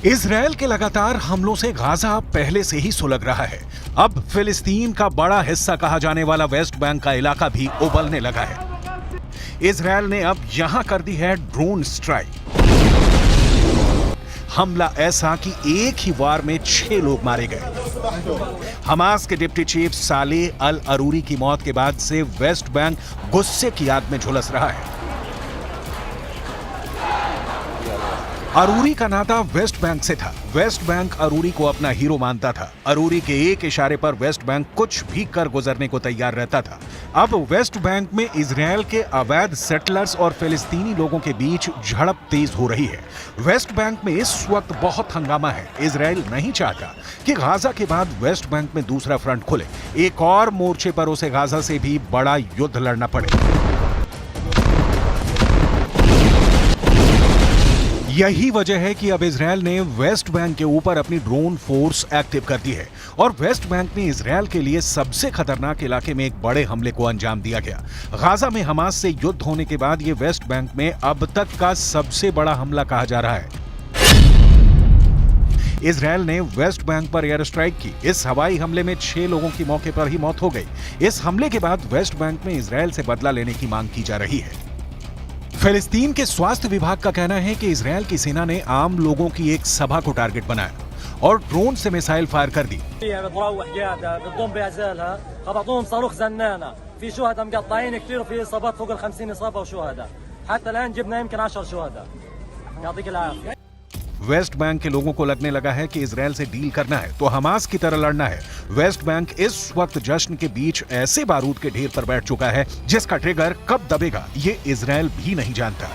Israel के लगातार हमलों से गाजा पहले से ही सुलग रहा है। अब फिलिस्तीन का बड़ा हिस्सा कहा जाने वाला वेस्ट बैंक का इलाका भी उबलने लगा है। इजरायल ने अब यहां कर दी है ड्रोन स्ट्राइक। हमला ऐसा कि एक ही वार में 6 लोग मारे गए। हमास के डिप्टी चीफ सालेह अल अरूरी की मौत के बाद से वेस्ट बैंक गुस्से की आग में झुलस रहा है। अरूरी का नाता वेस्ट बैंक से था। वेस्ट बैंक अरूरी को अपना हीरो मानता था। अरूरी के एक इशारे पर वेस्ट बैंक कुछ भी कर गुजरने को तैयार रहता था। अब वेस्ट बैंक में इजरायल के अवैध सेटलर्स और फिलिस्तीनी लोगों के बीच झड़प तेज हो रही है। वेस्ट बैंक में इस वक्त बहुत हंगामा है। इजरायल नहीं चाहता कि गाजा के बाद वेस्ट बैंक में दूसरा फ्रंट खुले। एक और मोर्चे पर उसे गाजा से भी बड़ा युद्ध लड़ना पड़े। यही वजह है कि अब इजरायल ने वेस्ट बैंक के ऊपर अपनी ड्रोन फोर्स एक्टिव कर दी है और वेस्ट बैंक में इजरायल के लिए सबसे खतरनाक इलाके में एक बड़े हमले को अंजाम दिया गया। गाजा में हमास से युद्ध होने के बाद ये वेस्ट बैंक में अब तक का सबसे बड़ा हमला कहा जा रहा है। इजरायल ने वेस्ट बैंक पर एयर स्ट्राइक की। इस हवाई हमले में 6 लोगों की मौके पर ही मौत हो गई। इस हमले के बाद वेस्ट बैंक में इजरायल से बदला लेने की मांग की जा रही है। फिलिस्तीन के स्वास्थ्य विभाग का कहना है कि इजरायल की सेना ने आम लोगों की एक सभा को टारगेट बनाया और ड्रोन से मिसाइल फायर कर दी। वेस्ट बैंक के लोगों को लगने लगा है कि इजरायल से डील करना है तो हमास की तरह लड़ना है। वेस्ट बैंक इस वक्त जश्न के बीच ऐसे बारूद के ढेर पर बैठ चुका है जिसका ट्रिगर कब दबेगा ये इजरायल भी नहीं जानता।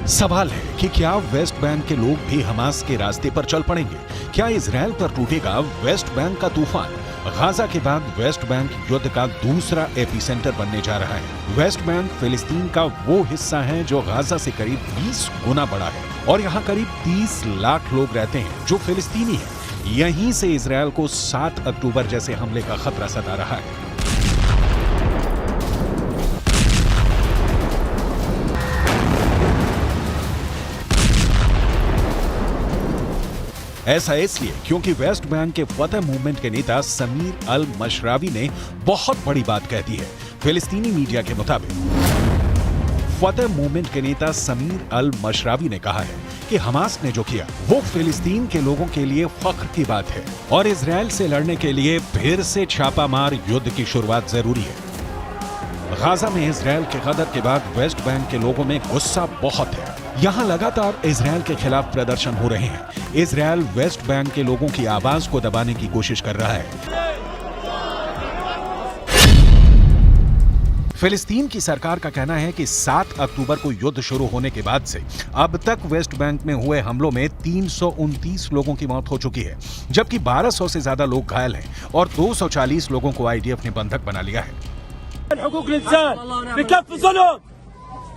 सवाल है कि क्या वेस्ट बैंक के लोग भी हमास के रास्ते पर चल पड़ेंगे? क्या इजरायल पर टूटेगा वेस्ट बैंक का तूफान? गाजा के बाद वेस्ट बैंक युद्ध का दूसरा एपिसेंटर बनने जा रहा है। वेस्ट बैंक फिलिस्तीन का वो हिस्सा है जो गाजा से करीब 20 गुना बड़ा है और यहाँ करीब 30 लाख लोग रहते हैं जो फिलिस्तीनी हैं। यहीं से इजरायल को 7 अक्टूबर जैसे हमले का खतरा सता रहा है। ऐसा इसलिए क्योंकि वेस्ट बैंक के फतह मूवमेंट के नेता समीर अल मशरावी ने बहुत बड़ी बात कह दी है। फिलिस्तीनी मीडिया के मुताबिक फतह मूवमेंट के नेता समीर अल मशरावी ने कहा है कि हमास ने जो किया वो फिलिस्तीन के लोगों के लिए फख्र की बात है और इजरायल से लड़ने के लिए फिर से छापामार युद्ध की शुरुआत जरूरी है। गाजा में इजरायल के गदर के बाद वेस्ट बैंक के लोगों में गुस्सा बहुत है। यहाँ लगातार इजरायल के खिलाफ प्रदर्शन हो रहे हैं। इजरायल वेस्ट बैंक के लोगों की आवाज को दबाने की कोशिश कर रहा है। फिलिस्तीन की सरकार का कहना है कि 7 अक्टूबर को युद्ध शुरू होने के बाद से अब तक वेस्ट बैंक में हुए हमलों में 329 लोगों की मौत हो चुकी है, जबकि 1200 से ज्यादा लोग घायल हैं और 240 लोगों को आईडीएफ ने बंधक बना लिया है।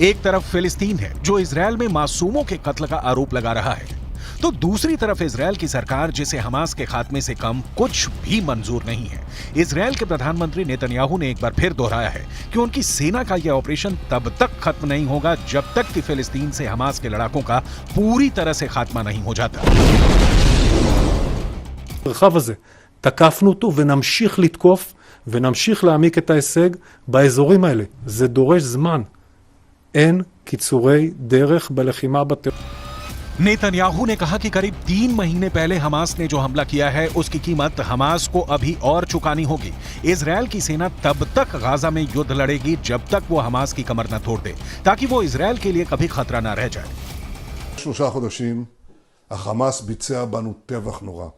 एक तरफ फिलिस्तीन है जो इजरायल में मासूमों के कत्ल का आरोप लगा रहा है तो दूसरी तरफ इजरायल की सरकार जिसे हमास के खात्मे से कम कुछ भी मंजूर नहीं है। इजरायल के प्रधानमंत्री नेतन्याहू ने एक बार फिर दोहराया है कि उनकी सेना का यह ऑपरेशन तब तक खत्म नहीं होगा जब तक कि फिलिस्तीन से हमास के लड़ाकों का पूरी तरह से खात्मा नहीं हो जाता। המרחב הזה, תקפנו אותו ונמשיך לתקוף ונמשיך להעמיק את ההישג באזורים האלה. זה דורש זמן. אין קיצורי דרך בלחימה בטרור. नेतन्याहू ने कहा कि करीब 3 महीने पहले हमास ने जो हमला किया है उसकी कीमत हमास को अभी और चुकानी होगी। इजरायल की सेना तब तक गाजा में युद्ध लड़ेगी जब तक वो हमास की कमर न तोड़ दे ताकि वो इजरायल के लिए कभी खतरा न रह जाए। 3 חודשים החמאס ביצע בנו טבח נורא.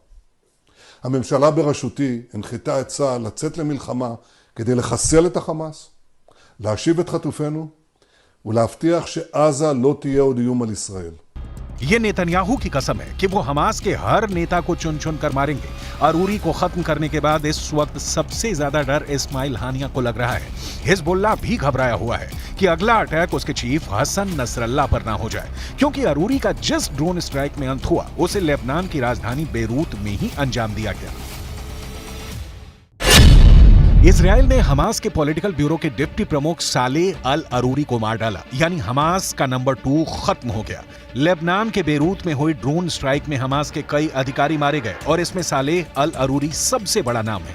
הממשלה בראשותי הנחתה את צה"ל לצאת למלחמה כדי לחסל את החמאס, להשיב את חטופינו ולהבטיח שעזה לא תהיה עוד איום על ישראל. ये नेतन्याहू की कसम है कि वो हमास के हर नेता को चुन चुन कर मारेंगे। अरूरी को खत्म करने के बाद इस वक्त सबसे ज्यादा डर इस्माइल हानिया को लग रहा है। हिजबुल्लाह भी घबराया हुआ है कि अगला अटैक उसके चीफ हसन नसरल्लाह पर ना हो जाए, क्योंकि अरूरी का जिस ड्रोन स्ट्राइक में अंत हुआ उसे लेबनान की राजधानी बेरूत में ही अंजाम दिया गया। इजराइल ने हमास के पॉलिटिकल ब्यूरो के डिप्टी प्रमुख सालेह अल अरूरी को मार डाला, यानी हमास का नंबर 2 खत्म हो गया। लेबनान के बेरूत में हुई ड्रोन स्ट्राइक में हमास के कई अधिकारी मारे गए और इसमें सालेह अल अरूरी सबसे बड़ा नाम है।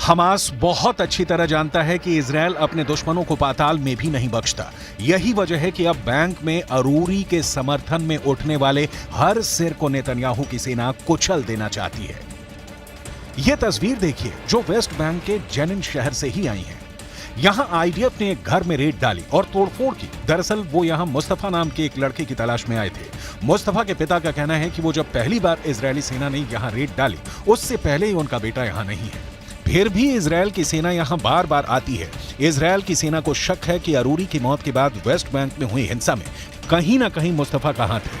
हमास बहुत अच्छी तरह जानता है कि इजराइल अपने दुश्मनों को पाताल में भी नहीं बख्शता। यही वजह है कि अब बैंक में अरूरी के समर्थन में उठने वाले हर सिर को नेतन्याहू की सेना कुचल देना चाहती है। यह तस्वीर देखिए जो वेस्ट बैंक के जेनिन शहर से ही आई है। यहां आईडीएफ ने एक घर में रेड डाली और तोड़फोड़ की। दरअसल वो यहां मुस्तफा नाम के एक लड़के की तलाश में आए थे। मुस्तफा के पिता का कहना है कि वो जब पहली बार इजरायली सेना ने यहां रेड डाली उससे पहले ही उनका बेटा यहां नहीं है। फिर भी इजराइल की सेना यहां बार बार आती है। इजराइल की सेना को शक है कि अरूरी की मौत के बाद वेस्ट बैंक में हुई हिंसा में कहीं ना कहीं मुस्तफा का हाथ है।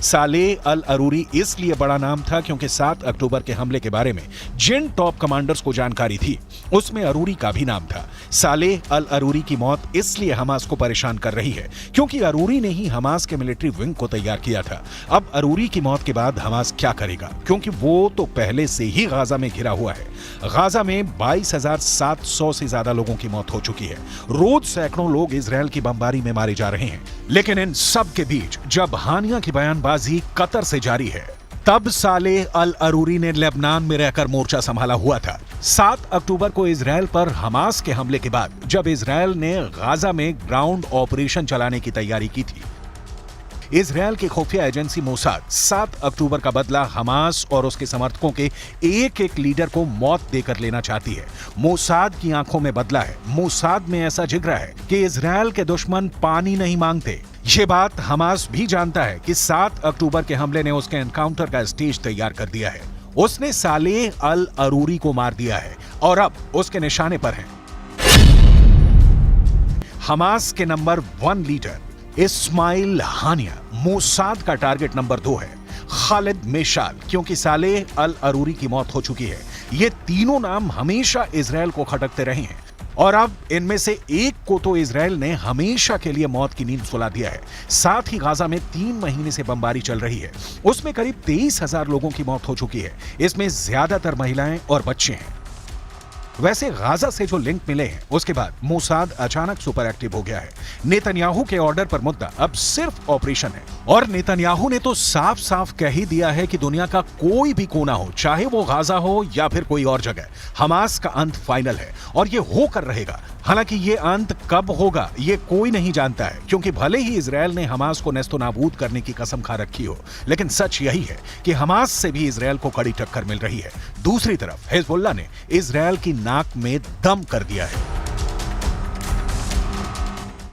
सालेह अल अरूरी इसलिए बड़ा नाम था क्योंकि 7 अक्टूबर के हमले के बारे में जिन टॉप कमांडर्स को जानकारी थी उसमें अरूरी का भी नाम था। सालेह अल अरूरी की मौत इसलिए हमास को परेशान कर रही है क्योंकि अरूरी ने ही हमास के मिलिट्री विंग को तैयार किया था। अब अरूरी की मौत के बाद हमास क्या करेगा, क्योंकि वो तो पहले से ही गाजा में घिरा हुआ है। गाजा में 22,700 से ज्यादा लोगों की मौत हो चुकी है। रोज सैकड़ों लोग इजराइल की बमबारी में मारे जा रहे हैं। लेकिन इन सब के बीच जब हानिया की बयानबाजी कतर से जारी है तब सालेह अल अरूरी ने लेबनान में रहकर मोर्चा संभाला हुआ था। 7 अक्टूबर को इजराइल पर हमास के हमले के बाद जब इजराइल ने गाजा में ग्राउंड ऑपरेशन चलाने की तैयारी की थी, इजराइल की खुफिया एजेंसी मोसाद 7 अक्टूबर का बदला हमास और उसके समर्थकों के एक एक लीडर को मौत देकर लेना चाहती है। मोसाद की आंखों में बदला है। मोसाद में ऐसा जिगरा है कि इजराइल के दुश्मन पानी नहीं मांगते। ये बात हमास भी जानता है कि 7 अक्टूबर के हमले ने उसके एनकाउंटर का स्टेज तैयार कर दिया है। उसने सालेह अल अरूरी को मार दिया है और अब उसके निशाने पर है। हमास के नंबर 1 लीडर इस्माइल हानिया, मोसाद का टारगेट नंबर 2 है खालिद मेशाल, क्योंकि सालेह अल अरूरी की मौत हो चुकी है। ये तीनों नाम हमेशा इजराइल को खटकते रहे हैं और अब इनमें से एक को तो इजराइल ने हमेशा के लिए मौत की नींद सुला दिया है। साथ ही गाजा में 3 महीने से बमबारी चल रही है। उसमें करीब 23,000 लोगों की मौत हो चुकी है। इसमें ज्यादातर महिलाएं और बच्चे हैं। वैसे गाजा से जो लिंक मिले हैं उसके बाद मोसाद अचानक सुपर एक्टिव हो गया है। नेतन्याहू के ऑर्डर पर मुद्दा अब सिर्फ ऑपरेशन है और नेतन्याहू ने तो साफ साफ कह ही दिया है कि दुनिया का कोई भी कोना हो, चाहे वो गाजा हो या फिर कोई और जगह, हमास का अंत फाइनल है और ये होकर रहेगा। हालांकि ये अंत कब होगा ये कोई नहीं जानता है, क्योंकि भले ही इजराइल ने हमास को नेस्तो नाबूद करने की कसम खा रखी हो, लेकिन सच यही है कि हमास से भी इजराइल को कड़ी टक्कर मिल रही है। दूसरी तरफ हिजबुल्लाह ने इजराइल की नाक में दम कर दिया है।